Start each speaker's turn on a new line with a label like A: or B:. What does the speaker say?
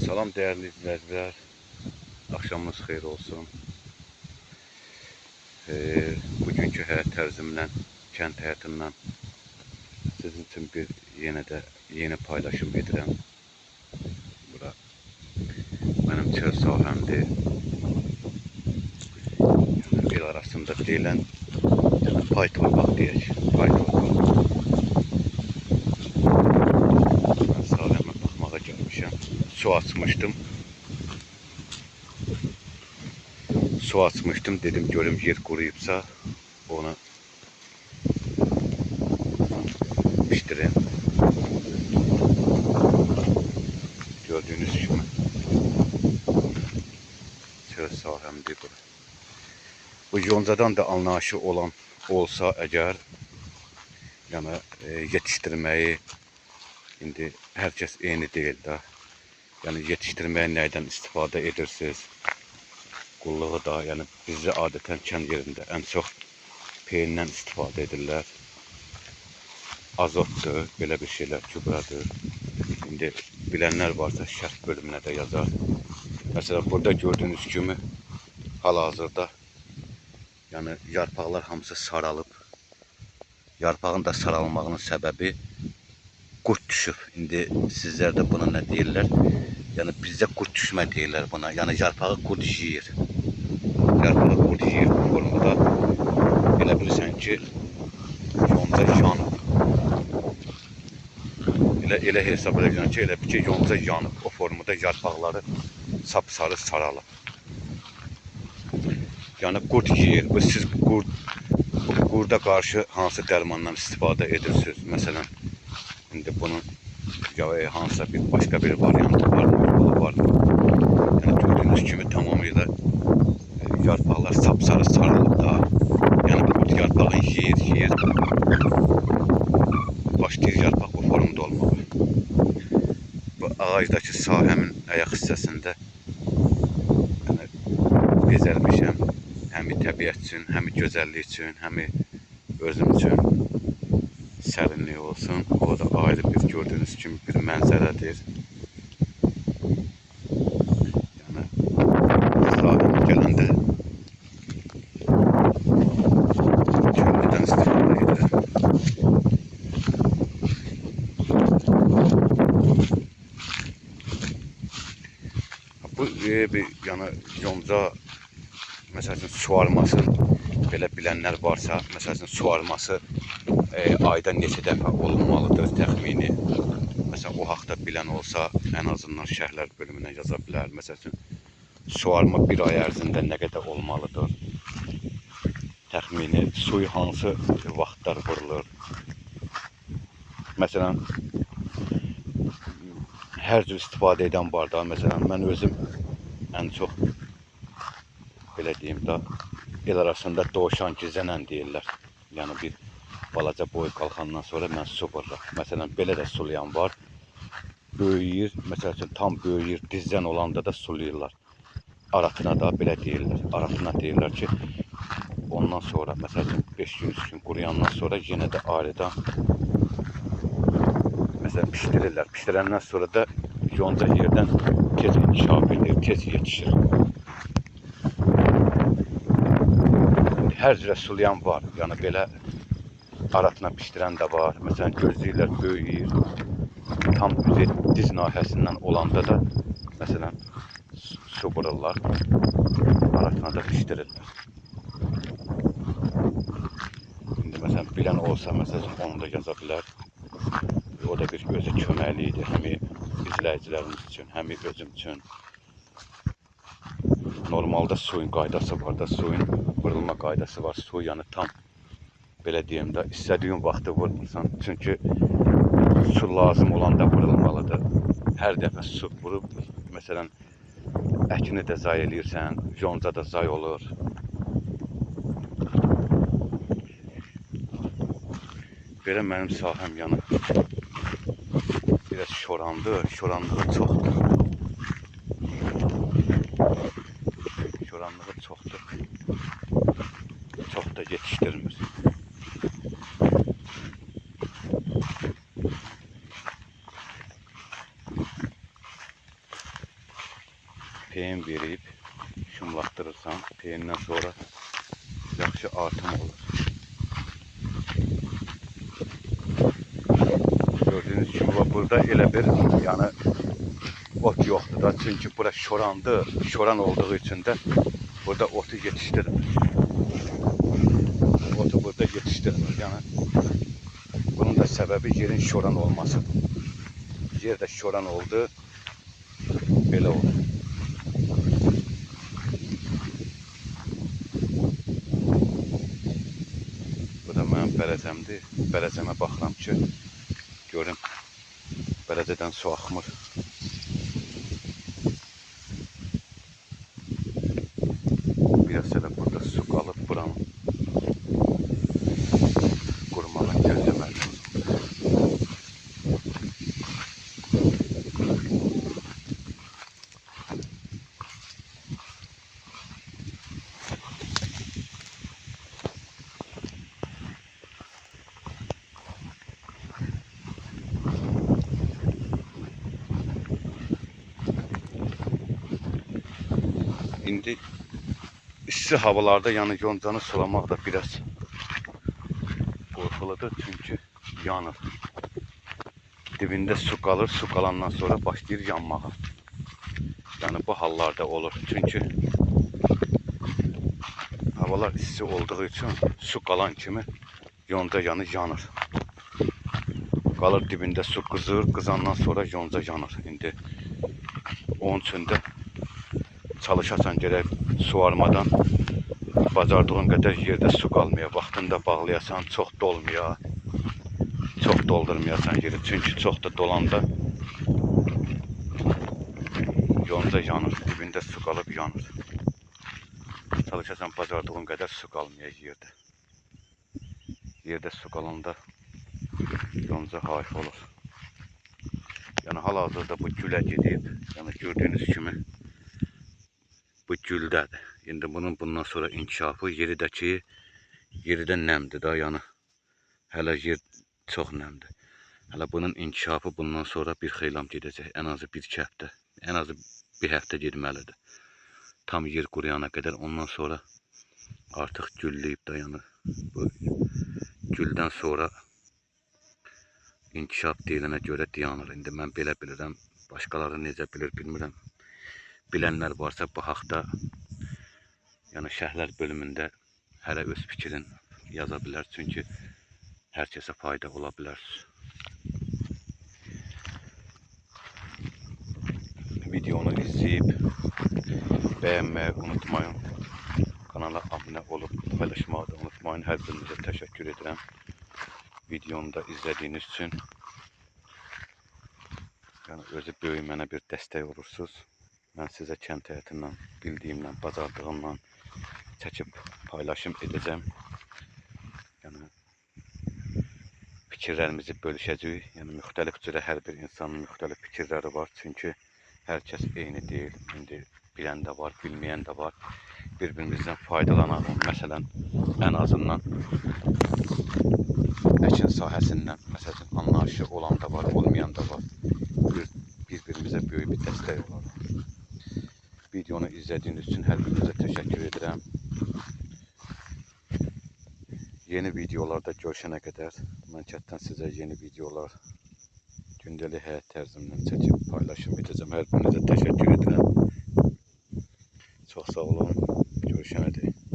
A: Salam değerli izleyiciler, akşamınız xeyir olsun. Bugünkü həyat tərzimlə, kənd həyatından sizin için bir yeni paylaşım edirəm. Bura mənim çöl sahəmdir. Yəni, el arasında deyilən pay torpaq deyək, pay torpaq. Mən sahəmə baxmağa gəlmişəm. Su açmışdım. Su açmıştım, dedim görüm yer kuruyupsa onu pişireyim. Gördüğünüz gibi çöl sahəmdir bu. Bu yoncadan da anlayışı olan olsa eğer, yani yetiştirmeyi indi herkes eyni değil de, yani yetiştirmeyi neyden istifade edirsiniz? Qulluğu da, yani bizdə adətən kənd yerində ən çox peyindən istifadə edirlər. Azotdur, belə bir şeylər, gübradır. İndi bilənlər varsa şərh bölümünə də yazar. Məsələn, burada gördüyünüz kimi hal-hazırda yəni yarpaqlar hamısı saralıb. Yarpağın da saralmağının səbəbi qurd düşüb. İndi sizlər də buna nə deyirlər? Yəni bizdə qurd düşmə deyirlər buna. Yəni yarpağı qurd yeyir. Yarpağı qurd yeyir bu formada. Elə bilirsən ki, yonca yanıb. Elə hesab edəcəksən ki, elə bir ki, yonca yanıb. O formada yarpaqları sapsarı saralıb. Yəni qurd yeyir. Siz qurda qarşı hansı dərmandan istifadə edirsiniz? Məsələn, indi bunun hansısa bir başka bir variantı var mı, yolu var mı? Yani gördüğünüz gibi tamamıyla yarpaqlar sapsarı sarılıb da. Yani bu yarpağın yiyir. Başlayır yarpaq bu formda olmalı. Bu ağacdakı sahəmin ayaq hissəsində yəni, bezəlmişəm. Həm təbiət üçün, həm gözəllik üçün, həm özüm üçün sərinlik olsun. O da ayrı bir gördüğünüz gibi bir mənzərədir. Yəni sahəmə gələndə köhnədən istifadə edirəm. Bu yəni yonca məsələn suarması belə bilənlər varsa, məsələn suarması ayda neçə dəfə olunmalıdır təxmini. Məsələn o haqda bilən olsa ən azından şərhlər bölümünə yaza bilər. Məsələn suarma bir ay ərzində nə qədər olmalıdır? Təxmini suyu hansı vaxtlar vurulur? Məsələn hər cür istifadə edən var da. Məsələn mən özüm ən çox belə deyim də el arasında doğuşan gizlənən deyirlər. Yəni bir balaca boy qalxandan sonra mən su vururam. Məsələn belə də sulayan var. Böyüyür, məsələn tam böyüyür, dizdən olanda da sulayırlar. Aratına da belə deyirlər. Aratına deyirlər ki, ondan sonra məsələn 5 gün 3 gün quruyandan sonra yenə də ayrıdan məsələn pişirirlər. Pişirəndən sonra da yonca yerdən tez inkişaf edir, tez yetişir. Hər cürə sulayan var. Yəni belə aratına pişirən də var. Məsələn gözləyirlər, böyüyür. Tam diz nahiyəsindən olanda da məsələn su vururlar. Aratına da pişirirlər. İndi məsələn bilən olsa məsələn onu da yaza bilər. O da bir özü köməklidir. Həm izləyicilərimiz üçün, həm özüm üçün. Normalda suyun qaydası var da, suyun vurulma qaydası var. Su yəni tam belə deyim də istədiyin vaxtı vurmursan. Çünki su lazım olanda vurulmalıdır. Hər dəfə su vurub, məsələn əkini də zay eləyirsən, yonca da zay olur. Belə mənim sahəm yəni biraz şorandır, şoranlığı çoxdur. Şoranlığı çoxdur. Çox da yetişdirmir. peyin verib şumlatdırırsan, peyindən sonra yaxşı artım olur. Gördüğünüz gibi burada elə bir yani ot yoxdur da, çünkü bura şorandı. Şoran olduğu için de burada otu yetiştirmir. Otu burada yetiştirmir. Yani bunun da sebebi yerin şoran olmasıdır. Yer de şoran oldu, belə olur. Bu da mənim bərəcəmdir. Bərəcəmə baxıram ki, görüm bərəcədən su axmır. Biraz da burada su qalıb buranın qurumağa gözləməliyik. İndi isti havalarda yani yoncanı sulamaq da biraz qorxuludur, çünkü yanır. Dibinde su kalır, su kalandan sonra başlayır yanmağa. Yani bu hallarda olur, çünkü havalar isti olduğu için su kalan kimi yonca yanır. Kalır dibinde su kızır, kızandan sonra yonca yanır. İndi onun için de çalışasan gerek suvarmadan bacardığın kadar yerde su kalmaya, vaxtında bağlayasan, çok dolmaya, çok doldurmayasan yeri. Çünkü çok da dolanda yonca yanır, dibinde su kalıp yanır. Çalışasan bacardığın kadar su kalmaya yerde. Yerde su kalanda yonca harif olur. Yani hal-hazırda bu gülə gedib, yani gördüğünüz kimi bu güldədir. İndi bundan sonra inkişafı yeridəki yeridən nəmdir da, yəni hələ yer çox nəmdir. Hələ bunun inkişafı bundan sonra bir xeylam gedəcək. En azı bir-iki həftə, en azı bir həftə getməlidir. Tam yer quruyana kadar, ondan sonra artıq gülləyib da, yəni bu güldən sonra inkişaf deyilənə görə dayanır. İndi mən belə bilirəm, başqaları necə bilir bilmirəm. Bilənlər varsa bu haqda, yəni şərhlər bölümündə hələ öz fikrin yaza bilər. Çünki hər kəsə fayda ola bilər. Videonu izləyib bəyənməyi unutmayın. Kanala abunə olub paylaşmağı da unutmayın. Hər birinizə təşəkkür edirəm. Videonu da izlədiyiniz üçün. Yəni özü böyümənə bir dəstək olursunuz. Mən sizə kənd həyatından, bildiyimdən, bacardığımdan çəkib paylaşım edəcəm. Yəni fikirlərimizi bölüşəcəyik. Yəni müxtəlif cürə hər bir insanın müxtəlif fikirləri var. Çünki hər kəs eyni deyil. İndi bilən də var, bilməyən də var. Bir-birimizdən faydalanalım. Məsələn, ən azından əkin sahəsindən məsələn anlayışı olan da var, olmayan da var. Bir-birimizə böyük bir dəstək olalım. Videonu izlədiyiniz üçün hər birinizə təşəkkür edirəm. Yeni videolarda görüşənə qədər mən kənddən sizə yeni videolar gündəlik həyat tərzimdən çəkib paylaşım edəcəm. Hər birinizə təşəkkür edirəm. Çox sağ olun. Görüşənə dək.